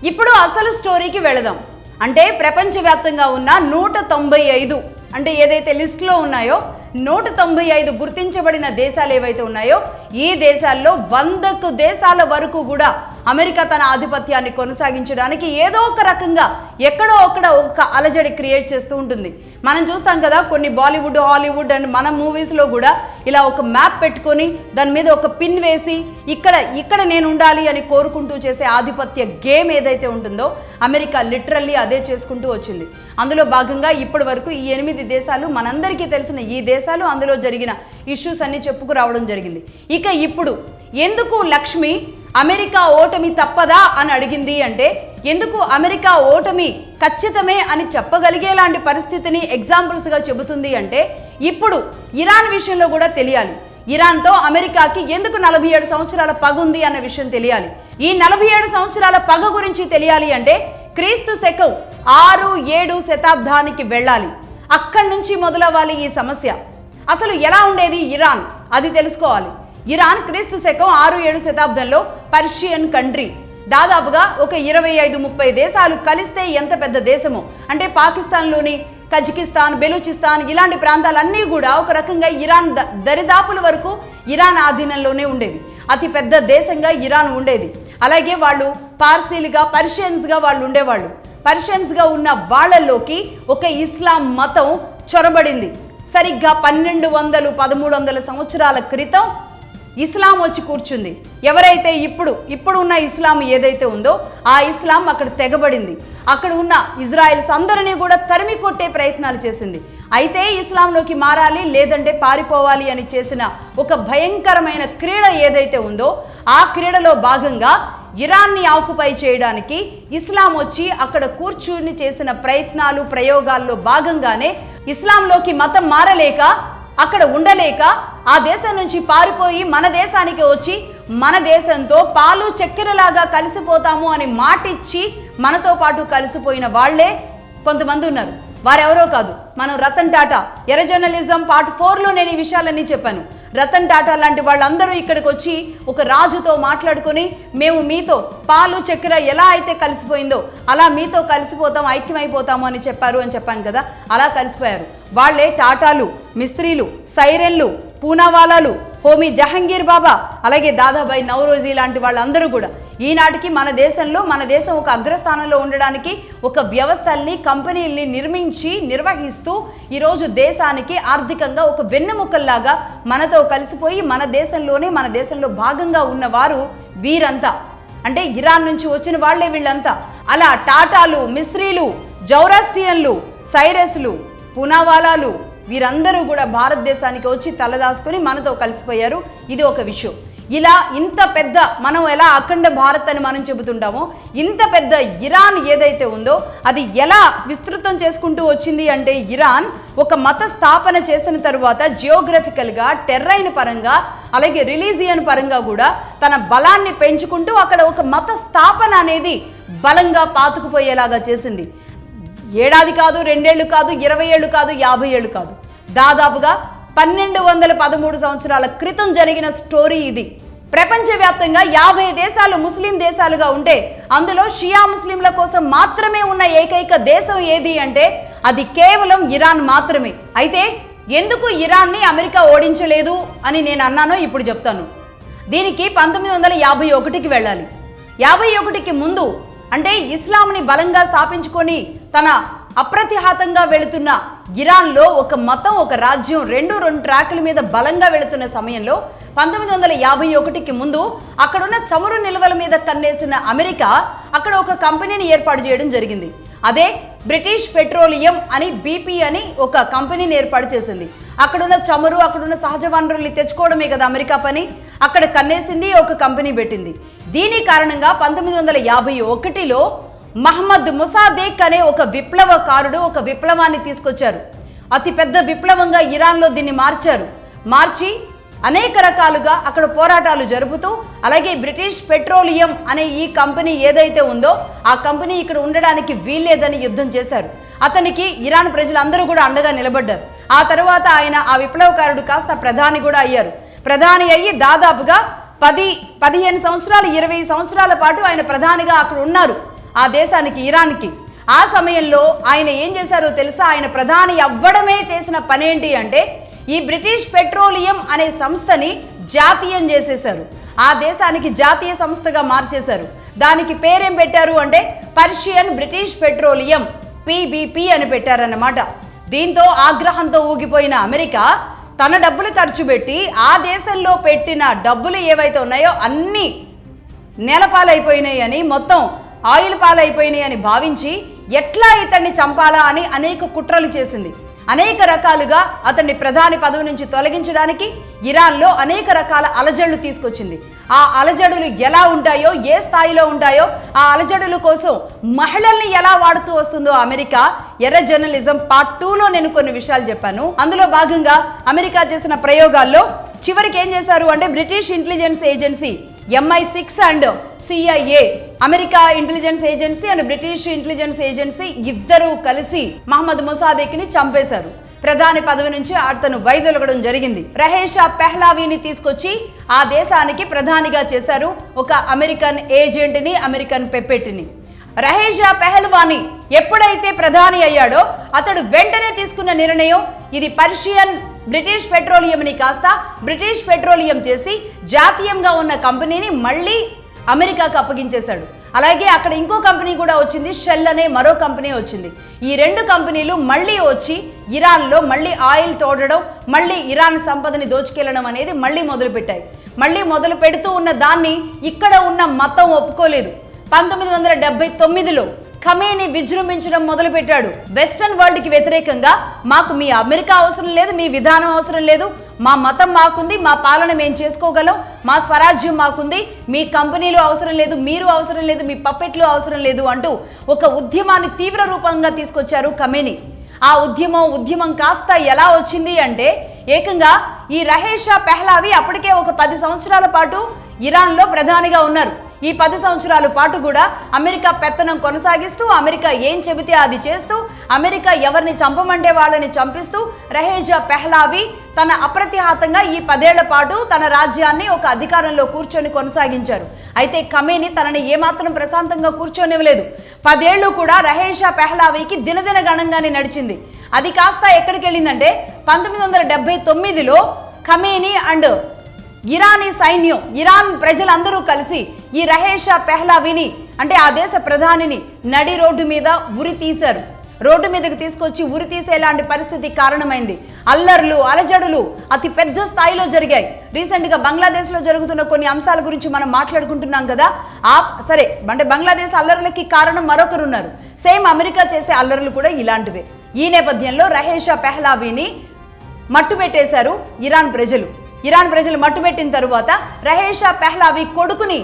ఇప్పుడు అసలు స్టోరీకి వెళదాం. అంటే ప్రపంచవ్యాప్తంగా ఉన్న 195 అంటే ఏదైతే లిస్టులో ఉన్నాయో 195 గుర్తించబడిన దేశాలు ఏవైతే ఉన్నాయో ఈ దేశాల్లో 100 దేశాల వరకు కూడా అమెరికా తన ఆధిపత్యాన్ని కొనసాగించడానికి ఏదో ఒక రకంగా ఎక్కడో ఒక అలజడి క్రియేట్ చేస్తూ ఉంటుంది. మనం చూస్తాం కదా, కొన్ని బాలీవుడ్, హాలీవుడ్ అండ్ మన మూవీస్లో కూడా ఇలా ఒక మ్యాప్ పెట్టుకొని దాని మీద ఒక పిన్ వేసి ఇక్కడ నేను ఉండాలి అని కోరుకుంటూ చేసే ఆధిపత్య గేమ్ ఏదైతే ఉంటుందో అమెరికా లిటరల్లీ అదే చేసుకుంటూ వచ్చింది. అందులో భాగంగా ఇప్పటి వరకు ఈ 8 దేశాలు, మనందరికీ తెలిసిన ఈ దేశాలు, అందులో జరిగిన ఇష్యూస్ అన్ని చెప్పుకురావడం జరిగింది. ఇక ఇప్పుడు ఎందుకు లక్ష్మి అమెరికా ఓటమి తప్పదా అని అడిగింది అంటే, ఎందుకు అమెరికా ఓటమి ఖచ్చితమే అని చెప్పగలిగేలాంటి పరిస్థితిని ఎగ్జాంపుల్స్గా చెబుతుంది అంటే, ఇప్పుడు ఇరాన్ విషయంలో కూడా తెలియాలి. ఇరాన్తో అమెరికాకి ఎందుకు 47 సంవత్సరాల పగ ఉంది అన్న విషయం తెలియాలి. ఈ 47 సంవత్సరాల పగ గురించి తెలియాలి అంటే క్రీస్తు శకం 6-7 శతాబ్దానికి వెళ్ళాలి. అక్కడి నుంచి మొదలవ్వాలి ఈ సమస్య. అసలు ఎలా ఉండేది ఇరాన్ అది తెలుసుకోవాలి. ఇరాన్ క్రీస్తు శకం 6-7 శతాబ్దంలో పర్షియన్ కంట్రీ. దాదాపుగా ఒక 25-30 దేశాలు కలిస్తే ఎంత పెద్ద దేశమో. అంటే పాకిస్తాన్లోని కజకిస్తాన్, బెలూచిస్తాన్ ఇలాంటి ప్రాంతాలన్నీ కూడా ఒక రకంగా ఇరాన్ దరిదాపుల వరకు ఇరాన్ ఆధీనంలోనే ఉండేవి. అతి పెద్ద దేశంగా ఇరాన్ ఉండేది. అలాగే వాళ్ళు పార్సీలుగా, పర్షియన్స్గా వాళ్ళు ఉండేవాళ్ళు. పర్షియన్స్గా ఉన్న వాళ్ళల్లోకి ఒక ఇస్లాం మతం చొరబడింది. సరిగ్గా 1200-1300 సంవత్సరాల క్రితం ఇస్లాం వచ్చి కూర్చుంది. ఎవరైతే ఇప్పుడు ఉన్న ఇస్లాం ఏదైతే ఉందో ఆ ఇస్లాం అక్కడ తెగబడింది. అక్కడ ఉన్న ఇజ్రాయెల్స్ అందరినీ కూడా తరిమి కొట్టే ప్రయత్నాలు చేసింది. అయితే ఇస్లాంలోకి మారాలి లేదంటే పారిపోవాలి అని చేసిన ఒక భయంకరమైన క్రీడ ఏదైతే ఉందో ఆ క్రీడలో భాగంగా ఇరాన్ని ఆక్యుపై చేయడానికి ఇస్లాం వచ్చి అక్కడ కూర్చుని చేసిన ప్రయత్నాలు, ప్రయోగాల్లో భాగంగానే ఇస్లాంలోకి మతం మారలేక, అక్కడ ఉండలేక ఆ దేశం నుంచి పారిపోయి మన దేశానికి వచ్చి మన దేశంతో పాలు చక్కెరలాగా కలిసిపోతాము అని మాటిచ్చి మనతో పాటు కలిసిపోయిన వాళ్లే కొంతమంది ఉన్నారు. వారెవరో కాదు, మనం రతన్ టాటా. ఎర్ర జర్నలిజం పార్ట్ 4లో నేను ఈ విషయాలన్నీ చెప్పాను. రతన్ టాటా లాంటి వాళ్ళందరూ ఇక్కడికి వచ్చి ఒక రాజుతో మాట్లాడుకొని, మేము మీతో పాలు చక్కెర ఎలా అయితే కలిసిపోయిందో అలా మీతో కలిసిపోతాం, ఐక్యమైపోతాము అని చెప్పాను కదా. అలా కలిసిపోయారు. వాళ్లే టాటాలు, మిస్త్రీలు, సైరెన్లు, పూనావాలాలు, హోమీ జహంగీర్ బాబా, అలాగే దాదాబాయి నౌరోజీ లాంటి వాళ్ళందరూ కూడా ఈనాటికి మన దేశం ఒక అగ్రస్థానంలో ఉండడానికి ఒక వ్యవస్థల్ని, కంపెనీల్ని నిర్వహిస్తూ ఈరోజు దేశానికి ఆర్థికంగా ఒక వెన్నెముకల్లాగా మనతో కలిసిపోయి మన దేశంలో భాగంగా ఉన్నవారు వీరంతా. అంటే ఇరాన్ నుంచి వచ్చిన వాళ్లే వీళ్ళంతా. అలా టాటాలు, మిస్త్రీలు, జౌరాస్ట్రియన్లు, సైరస్లు, పూనావాలాలు వీరందరూ కూడా భారతదేశానికి వచ్చి తలదాచుకొని మనతో కలిసిపోయారు. ఇది ఒక విషయం. ఇలా ఇంత పెద్ద, మనం ఎలా అఖండ భారత్ అని మనం చెబుతుంటామో ఇంత పెద్ద ఇరాన్ ఏదైతే ఉందో అది ఎలా విస్తృతం చేసుకుంటూ వచ్చింది అంటే, ఇరాన్ ఒక మత స్థాపన చేసిన తరువాత జియోగ్రఫికల్గా, టెర్రైన్ పరంగా, అలాగే రిలీజియన్ పరంగా కూడా తన బలాన్ని పెంచుకుంటూ అక్కడ ఒక మత స్థాపన అనేది బలంగా పాతుకుపోయేలాగా చేసింది. ఏడాది కాదు, 2 ఏళ్ళు కాదు, 20 ఏళ్ళు కాదు, 50 ఏళ్ళు కాదు, దాదాపుగా 1213 సంవత్సరాల క్రితం జరిగిన స్టోరీ ఇది. ప్రపంచవ్యాప్తంగా 50 దేశాలు ముస్లిం దేశాలుగా ఉంటే అందులో షియా ముస్లింల కోసం మాత్రమే ఉన్న ఏకైక దేశం ఏది అంటే అది కేవలం ఇరాన్ మాత్రమే. అయితే ఎందుకు ఇరాన్ని అమెరికా ఓడించలేదు అని నేను అన్నానో ఇప్పుడు చెప్తాను. దీనికి 1951కి వెళ్ళాలి. 51కి ముందు అంటే ఇస్లాంని బలంగా స్థాపించుకొని తన అప్రతిహాతంగా వెళుతున్న ఇరాన్లో ఒక మతం, ఒక రాజ్యం రెండు ట్రాకుల మీద బలంగా వెళుతున్న సమయంలో 1951కి ముందు అక్కడున్న చమురు నిల్వల మీద కన్నేసిన అమెరికా అక్కడ ఒక కంపెనీని ఏర్పాటు చేయడం జరిగింది. అదే బ్రిటిష్ పెట్రోలియం అని, BP అని ఒక కంపెనీని ఏర్పాటు చేసింది. అక్కడున్న చమురు, అక్కడున్న సహజ వనరుల్ని తెచ్చుకోవడమే కదా అమెరికా పని. అక్కడ కన్నేసింది, ఒక కంపెనీ పెట్టింది. దీని కారణంగా 1951లో మహమ్మద్ మొసాదేక్ అనే ఒక విప్లవకారుడు ఒక విప్లవాన్ని తీసుకొచ్చారు. అతి పెద్ద విప్లవంగా ఇరాన్లో దీన్ని మార్చి అనేక రకాలుగా అక్కడ పోరాటాలు జరుపుతూ, అలాగే బ్రిటిష్ పెట్రోలియం అనే ఈ కంపెనీ ఏదైతే ఉందో ఆ కంపెనీ ఇక్కడ ఉండడానికి వీల్లేదని యుద్ధం చేశారు. అతనికి ఇరాన్ ప్రజలందరూ కూడా అండగా నిలబడ్డారు. ఆ తర్వాత ఆయన ఆ విప్లవకారుడు కాస్త ప్రధాని కూడా అయ్యారు. ప్రధాని అయ్యి దాదాపుగా 15 సంవత్సరాలు 20 సంవత్సరాల పాటు ఆయన ప్రధానిగా అక్కడ ఉన్నారు. ఆ దేశానికి, ఇరాన్కి. ఆ సమయంలో ఆయన ఏం చేశారో తెలుసా? ఆయన ప్రధాని అవ్వడమే చేసిన పనేంటి అంటే ఈ బ్రిటిష్ పెట్రోలియం అనే సంస్థని జాతీయం చేసేశారు. ఆ దేశానికి జాతీయ సంస్థగా మార్చేశారు. దానికి పేరేం పెట్టారు అంటే పర్షియన్ బ్రిటిష్ పెట్రోలియం, PBP అని పెట్టారన్నమాట. దీంతో ఆగ్రహంతో ఊగిపోయిన అమెరికా తన డబ్బులు ఖర్చు పెట్టి ఆ దేశంలో పెట్టిన డబ్బులు ఏవైతే ఉన్నాయో అన్నీ నేలపాలైపోయినాయి అని, మొత్తం ఆయిల్ పాలైపోయినాయి అని భావించి ఎట్లా ఇతన్ని చంపాలా అని అనేక కుట్రలు చేసింది. అనేక రకాలుగా అతన్ని ప్రధాని పదవి నుంచి తొలగించడానికి ఇరాన్లో అనేక రకాల అలజడులు తీసుకొచ్చింది. ఆ అలజడులు ఎలా ఉంటాయో, ఏ స్థాయిలో ఉంటాయో, ఆ అలజడుల కోసం మహిళల్ని ఎలా వాడుతూ వస్తుందో అమెరికా, ఎర్ర జర్నలిజం పార్ట్ 2లో నేను కొన్ని విషయాలు చెప్పాను. అందులో భాగంగా అమెరికా చేసిన ప్రయోగాల్లో చివరికి ఏం చేశారు అంటే British intelligence agency MI6 and CIA, America intelligence agency and British intelligence agency ఇద్దరూ కలిసి మహమ్మద్ మొసాదేక్ని చంపేశారు. ప్రధాని పదవి నుంచి అతను వైదొలగడం జరిగింది. రహేషా పెహ్లావీని తీసుకొచ్చి ఆ దేశానికి ప్రధానిగా చేశారు, ఒక అమెరికన్ ఏజెంట్ని, అమెరికన్ పెప్పెట్ని. రహేషా పెహల్వాని ఎప్పుడైతే ప్రధాని అయ్యాడో అతడు వెంటనే తీసుకున్న నిర్ణయం ఇది పర్షియన్ బ్రిటిష్ పెట్రోలియంని కాస్త బ్రిటిష్ పెట్రోలియం చేసి జాతీయంగా ఉన్న కంపెనీని మళ్ళీ అమెరికాకు అప్పగించేశాడు. అలాగే అక్కడ ఇంకో కంపెనీ కూడా వచ్చింది, షెల్ అనే మరో కంపెనీ వచ్చింది. ఈ రెండు కంపెనీలు మళ్ళీ వచ్చి ఇరాన్లో మళ్ళీ ఆయిల్ తోడడం, మళ్ళీ ఇరాన్ సంపదని దోచుకెళ్లడం అనేది మళ్ళీ మొదలుపెట్టాయి. మళ్ళీ మొదలు పెడుతూ ఉన్న దాన్ని ఇక్కడ ఉన్న మతం ఒప్పుకోలేదు. 1979లో ఖమేనీ విజృంభించడం మొదలుపెట్టాడు. వెస్టర్న్ వరల్డ్కి వ్యతిరేకంగా మాకు మీ అమెరికా అవసరం లేదు, మీ విధానం అవసరం లేదు, మా మతం మాకుంది, మా పాలన మేము చేసుకోగలం, మా స్వరాజ్యం మాకుంది, మీ కంపెనీలు అవసరం లేదు, మీరు అవసరం లేదు, మీ పప్పెట్లు అవసరం లేదు అంటూ ఒక ఉద్యమాన్ని తీవ్ర రూపంగా తీసుకొచ్చారు ఖమేనీ. ఆ ఉద్యమం కాస్త ఎలా వచ్చింది అంటే ఏకంగా ఈ రహేషా పెహ్లావి అప్పటికే ఒక 10 సంవత్సరాల పాటు ఇరాన్లో ప్రధానిగా ఉన్నారు. ఈ 10 సంవత్సరాల పాటు కూడా అమెరికా పెత్తనం కొనసాగిస్తూ, అమెరికా ఏం చెబితే అది చేస్తూ, అమెరికా ఎవరిని చంపమంటే వాళ్ళని చంపిస్తూ రహేషా పెహ్లావి తన అప్రతిహాతంగా ఈ 10 ఏళ్ల పాటు తన రాజ్యాన్ని ఒక అధికారంలో కూర్చొని కొనసాగించారు. అయితే ఖమేనీ తనని ఏమాత్రం ప్రశాంతంగా కూర్చొనివ్వలేదు. 10 ఏళ్ళు కూడా రహేషా పెహ్లావికి దినదిన గణంగానే నడిచింది. అది కాస్త ఎక్కడికి వెళ్ళిందంటే 1979లో ఖమేనీ అండ్ ఇరానీ సైన్యం, ఇరాన్ ప్రజలందరూ కలిసి ఈ రహేషా పెహ్లావిని అంటే ఆ దేశ ప్రధానిని నడి రోడ్డు మీద ఉరి తీశారు. రోడ్డు మీదకి తీసుకొచ్చి ఉరి తీసేలాంటి పరిస్థితి కారణమైంది. అల్లర్లు, అలజడులు అతి పెద్ద స్థాయిలో జరిగాయి. రీసెంట్గా బంగ్లాదేశ్లో జరుగుతున్న కొన్ని అంశాల గురించి మనం మాట్లాడుకుంటున్నాం కదా. సరే అంటే బంగ్లాదేశ్ అల్లర్లకి కారణం మరొకరు ఉన్నారు. సేమ్ అమెరికా చేసే అల్లర్లు కూడా ఇలాంటివే. ఈ నేపథ్యంలో రహేషా పెహ్లావిని మట్టుబెట్టేశారు ఇరాన్ ప్రజలు మట్టుబెట్టిన తరువాత రహేషా పెహ్లావి కొడుకుని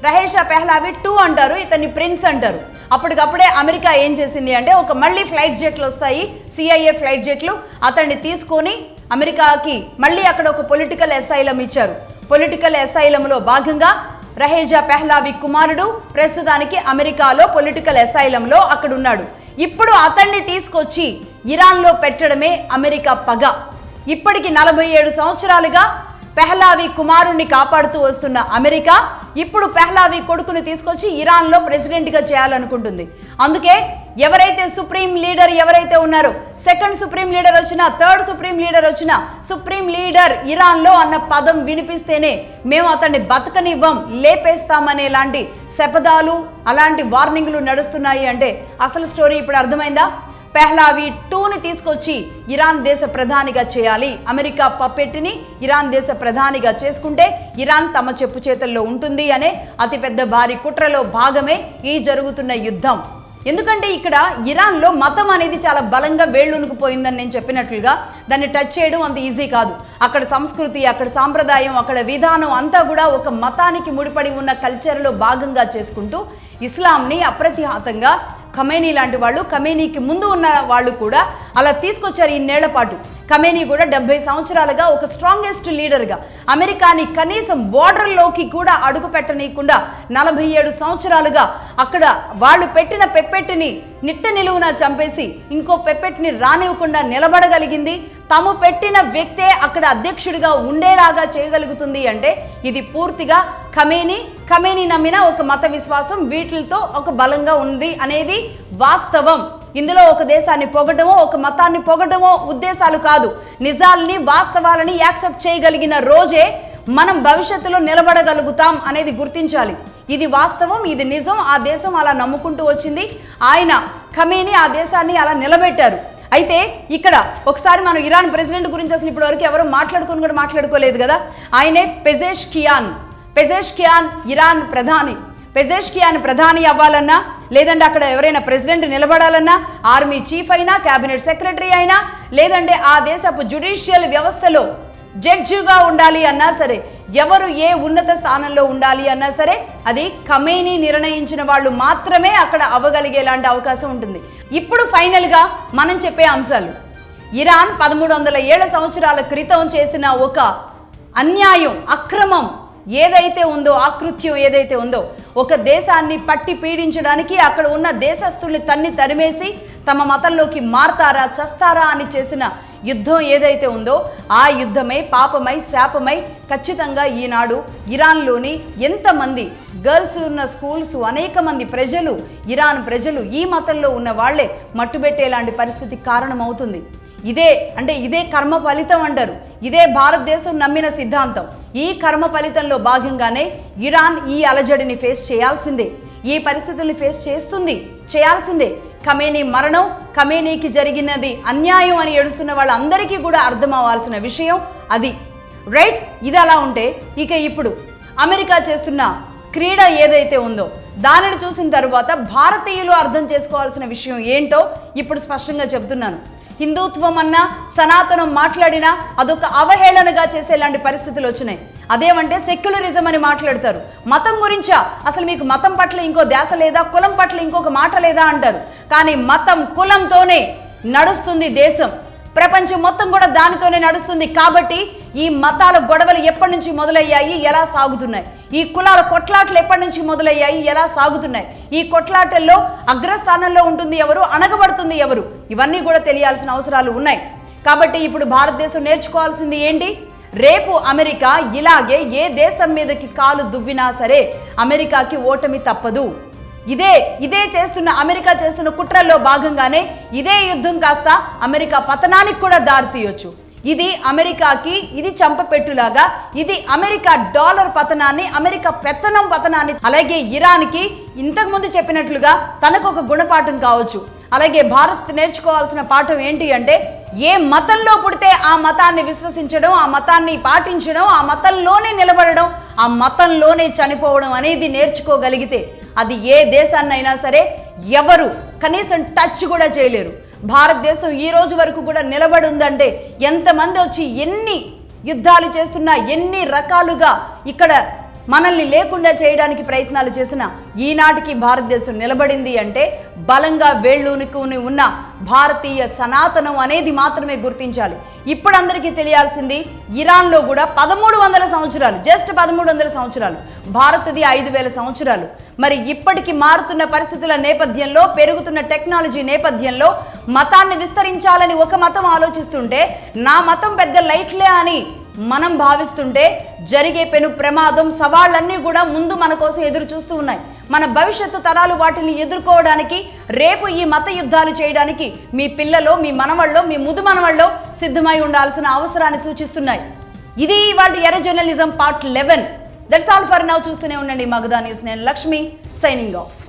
రహేషా పెహ్లావి 2 అంటారు, ఇతన్ని ప్రిన్స్ అంటారు. అప్పటికప్పుడే అమెరికా ఏం చేసింది అంటే ఒక మళ్ళీ ఫ్లైట్ జెట్లు వస్తాయి, CIA ఫ్లైట్ జెట్లు, అతన్ని తీసుకొని అమెరికాకి మళ్ళీ అక్కడ ఒక పొలిటికల్ అసైలం ఇచ్చారు. పొలిటికల్ అసైలంలో భాగంగా రహేషా పెహ్లావి కుమారుడు ప్రస్తుతానికి అమెరికాలో పొలిటికల్ అసైలంలో అక్కడ ఉన్నాడు. ఇప్పుడు అతన్ని తీసుకొచ్చి ఇరాన్లో పెట్టడమే అమెరికా పగ. ఇప్పటికి 47 సంవత్సరాలుగా పెహ్లావి కుమారుణ్ణి కాపాడుతూ వస్తున్న అమెరికా ఇప్పుడు పెహ్లావి కొడుకుని తీసుకొచ్చి ఇరాన్లో ప్రెసిడెంట్గా చేయాలనుకుంటుంది. అందుకే ఎవరైతే సుప్రీం లీడర్ ఎవరైతే ఉన్నారో, సెకండ్ సుప్రీం లీడర్ వచ్చినా, థర్డ్ సుప్రీం లీడర్ వచ్చినా, సుప్రీం లీడర్ ఇరాన్లో అన్న పదం వినిపిస్తేనే మేము అతన్ని బతకనివ్వం, లేపేస్తామనే లాంటి శపథాలు, అలాంటి వార్నింగ్లు నడుస్తున్నాయి. అంటే అసలు స్టోరీ ఇప్పుడు అర్థమైందా? పెహ్లావి 2ని తీసుకొచ్చి ఇరాన్ దేశ ప్రధానిగా చేయాలి. అమెరికా పప్పెట్టిని ఇరాన్ దేశ ప్రధానిగా చేసుకుంటే ఇరాన్ తమ చెప్పు చేతుల్లో ఉంటుంది అనే అతిపెద్ద భారీ కుట్రలో భాగమే ఈ జరుగుతున్న యుద్ధం. ఎందుకంటే ఇక్కడ ఇరాన్లో మతం అనేది చాలా బలంగా వేళ్ళునుకుపోయిందని నేను చెప్పినట్లుగా దాన్ని టచ్ చేయడం అంత ఈజీ కాదు. అక్కడ సంస్కృతి, అక్కడ సాంప్రదాయం, అక్కడ విధానం అంతా కూడా ఒక మతానికి ముడిపడి ఉన్న కల్చర్లో భాగంగా చేసుకుంటూ ఇస్లాంని అప్రతిహాతంగా ఖమేనీ లాంటి వాళ్ళు, ఖమేనీకి ముందు ఉన్న వాళ్ళు కూడా అలా తీసుకొచ్చారు ఇన్నేళ్ల పాటు. ఖమేనీ కూడా 70 సంవత్సరాలుగా ఒక స్ట్రాంగెస్ట్ లీడర్గా అమెరికాని కనీసం బోర్డర్లోకి కూడా అడుగు పెట్టనీయకుండా 47 సంవత్సరాలుగా అక్కడ వాళ్ళు పెట్టిన పెప్పెట్టిని నిట్ట నిలువున చంపేసి ఇంకో పెప్పెట్ని రానివ్వకుండా నిలబడగలిగింది. తాము పెట్టిన వ్యక్తే అక్కడ అధ్యక్షుడిగా ఉండేలాగా చేయగలుగుతుంది అంటే ఇది పూర్తిగా ఖమేనీ నమ్మిన ఒక మత విశ్వాసం వీటితో ఒక బలంగా ఉంది అనేది వాస్తవం. ఇందులో ఒక దేశాన్ని పొగడమో ఒక మతాన్ని పొగడమో ఉద్దేశాలు కాదు. నిజాలని వాస్తవాలని యాక్సెప్ట్ చేయగలిగిన రోజే మనం భవిష్యత్తులో నిలబడగలుగుతాం అనేది గుర్తించాలి. ఇది వాస్తవం, ఇది నిజం. ఆ దేశం అలా నమ్ముకుంటూ వచ్చింది. ఖమేనీ ఆ దేశాన్ని అలా నిలబెట్టారు. అయితే ఇక్కడ ఒకసారి మనం ఇరాన్ ప్రెసిడెంట్ గురించి అసలు ఇప్పటి వరకు ఎవరు మాట్లాడుకోలేదు కదా. ఆయనే పెజెష్కియాన్ ఇరాన్ ప్రధాని. పెజెష్కియాన్ ప్రధాని అవ్వాలన్నా లేదంటే అక్కడ ఎవరైనా ప్రెసిడెంట్ నిలబడాలన్నా ఆర్మీ చీఫ్ అయినా క్యాబినెట్ సెక్రటరీ అయినా లేదంటే ఆ దేశపు జ్యుడిషియల్ వ్యవస్థలో జడ్జిగా ఉండాలి అన్నా సరే, ఎవరు ఏ ఉన్నత స్థానంలో ఉండాలి అన్నా సరే అది ఖమేనీ నిర్ణయించిన వాళ్ళు మాత్రమే అక్కడ అవ్వగలిగేలాంటి అవకాశం ఉంటుంది. ఇప్పుడు ఫైనల్గా మనం చెప్పే అంశాలు, ఇరాన్ 1300 సంవత్సరాల క్రితం చేసిన ఒక అన్యాయం, అక్రమం ఏదైతే ఉందో, ఆకృత్యం ఏదైతే ఉందో, ఒక దేశాన్ని పట్టి పీడించడానికి అక్కడ ఉన్న దేశస్తుల్ని తరిమేసి తమ మతంలోకి మారతారా చస్తారా అని చేసిన యుద్ధం ఏదైతే ఉందో ఆ యుద్ధమే పాపమై శాపమై ఖచ్చితంగా ఈనాడు ఇరాన్లోని ఎంతమంది గర్ల్స్ ఉన్న స్కూల్స్, అనేక మంది ప్రజలు, ఇరాన్ ప్రజలు ఈ మతంలో ఉన్న వాళ్లే మట్టుబెట్టేలాంటి పరిస్థితి కారణమవుతుంది. ఇదే కర్మ ఫలితం అంటారు. ఇదే భారతదేశం నమ్మిన సిద్ధాంతం. ఈ కర్మ ఫలితంలో భాగంగానే ఇరాన్ ఈ అలజడిని ఫేస్ చేయాల్సిందే, ఈ పరిస్థితుల్ని ఫేస్ చేయాల్సిందే. ఖమేనీ మరణం, ఖమేనీకి జరిగినది అన్యాయం అని ఏడుస్తున్న వాళ్ళందరికీ కూడా అర్థం అవ్వాల్సిన విషయం అది, రైట్? ఇది అలా ఉంటే ఇక ఇప్పుడు అమెరికా చేస్తున్న క్రీడ ఏదైతే ఉందో దానిని చూసిన తర్వాత భారతీయులు అర్థం చేసుకోవాల్సిన విషయం ఏంటో ఇప్పుడు స్పష్టంగా చెబుతున్నాను. హిందుత్వం అన్నా సనాతనం మాట్లాడినా అదొక అవహేళనగా చేసేలాంటి పరిస్థితులు వచ్చినాయి. అదేమంటే సెక్యులరిజం అని మాట్లాడతారు. మతం గురించా? అసలు మీకు మతం పట్ల ఇంకో ధ్యాస లేదా, కులం పట్ల ఇంకొక మాట లేదా అంటారు. కానీ మతం కులంతోనే నడుస్తుంది దేశం, ప్రపంచం మొత్తం కూడా దానితోనే నడుస్తుంది. కాబట్టి ఈ మతాల గొడవలు ఎప్పటి నుంచి మొదలయ్యాయి, ఎలా సాగుతున్నాయి? ఈ కులాల కొట్లాటలు ఎప్పటి నుంచి మొదలయ్యాయి, ఎలా సాగుతున్నాయి? ఈ కొట్లాటల్లో అగ్రస్థానంలో ఉంటుంది ఎవరు, అణగబడుతుంది ఎవరు? ఇవన్నీ కూడా తెలియాల్సిన అవసరాలు ఉన్నాయి. కాబట్టి ఇప్పుడు భారతదేశం నేర్చుకోవాల్సింది ఏంటి? రేపు అమెరికా ఇలాగే ఏ దేశం మీదకి కాలు దువ్వినా సరే అమెరికాకి ఓటమి తప్పదు. ఇదే చేస్తున్న అమెరికా చేస్తున్న కుట్రల్లో భాగంగానే ఇదే యుద్ధం కాస్త అమెరికా పతనానికి కూడా దారితీయొచ్చు. ఇది అమెరికాకి ఇది చంపపెట్టులాగా, ఇది అమెరికా డాలర్ పతనాన్ని, అమెరికా పతనాన్ని, అలాగే ఇరాన్కి ఇంతకుముందు చెప్పినట్లుగా తనకు ఒక గుణపాఠం కావచ్చు. అలాగే భారత్ నేర్చుకోవాల్సిన పాఠం ఏంటి అంటే, ఏ మతంలో పుడితే ఆ మతాన్ని విశ్వసించడం, ఆ మతాన్ని పాటించడం, ఆ మతంలోనే నిలబడడం, ఆ మతంలోనే చనిపోవడం అనేది నేర్చుకోగలిగితే అది ఏ దేశాన్నైనా సరే ఎవరు కనీసం టచ్ కూడా చేయలేరు. భారతదేశం ఈ రోజు వరకు కూడా నిలబడి ఉందంటే ఎంతమంది వచ్చి ఎన్ని యుద్ధాలు చేస్తున్నా, ఎన్ని రకాలుగా ఇక్కడ మనల్ని లేకుండా చేయడానికి ప్రయత్నాలు చేసిన ఈనాటికి భారతదేశం నిలబడింది అంటే బలంగా వేళ్ళూనుకుని ఉన్న భారతీయ సనాతనం అనేది మాత్రమే గుర్తించాలి. ఇప్పుడు అందరికీ తెలియాల్సింది, ఇరాన్లో కూడా 1300 సంవత్సరాలు, జస్ట్ 1300 సంవత్సరాలు, భారత్ది 5000 సంవత్సరాలు. మరి ఇప్పటికి మారుతున్న పరిస్థితుల నేపథ్యంలో, పెరుగుతున్న టెక్నాలజీ నేపథ్యంలో మతాన్ని విస్తరించాలని ఒక మతం ఆలోచిస్తుంటే, నా మతం పెద్ద లైట్లే అని మనం భావిస్తుంటే జరిగే పెను ప్రమాదం, సవాళ్ళన్నీ కూడా ముందు మన కోసం ఎదురు చూస్తూ ఉన్నాయి. మన భవిష్యత్తు తరాలు వాటిని ఎదుర్కోవడానికి, రేపు ఈ మత యుద్ధాలు చేయడానికి మీ పిల్లలో, మీ మనవళ్ళో, మీ ముదు మనవళ్ళో సిద్ధమై ఉండాల్సిన అవసరాన్ని సూచిస్తున్నాయి. ఇది ఇవాళ ఎర్ర journalism part 11. That's all for now. చూస్తూనే ఉండండి మగధా న్యూస్. నేను లక్ష్మి, సైనింగ్ ఆఫ్.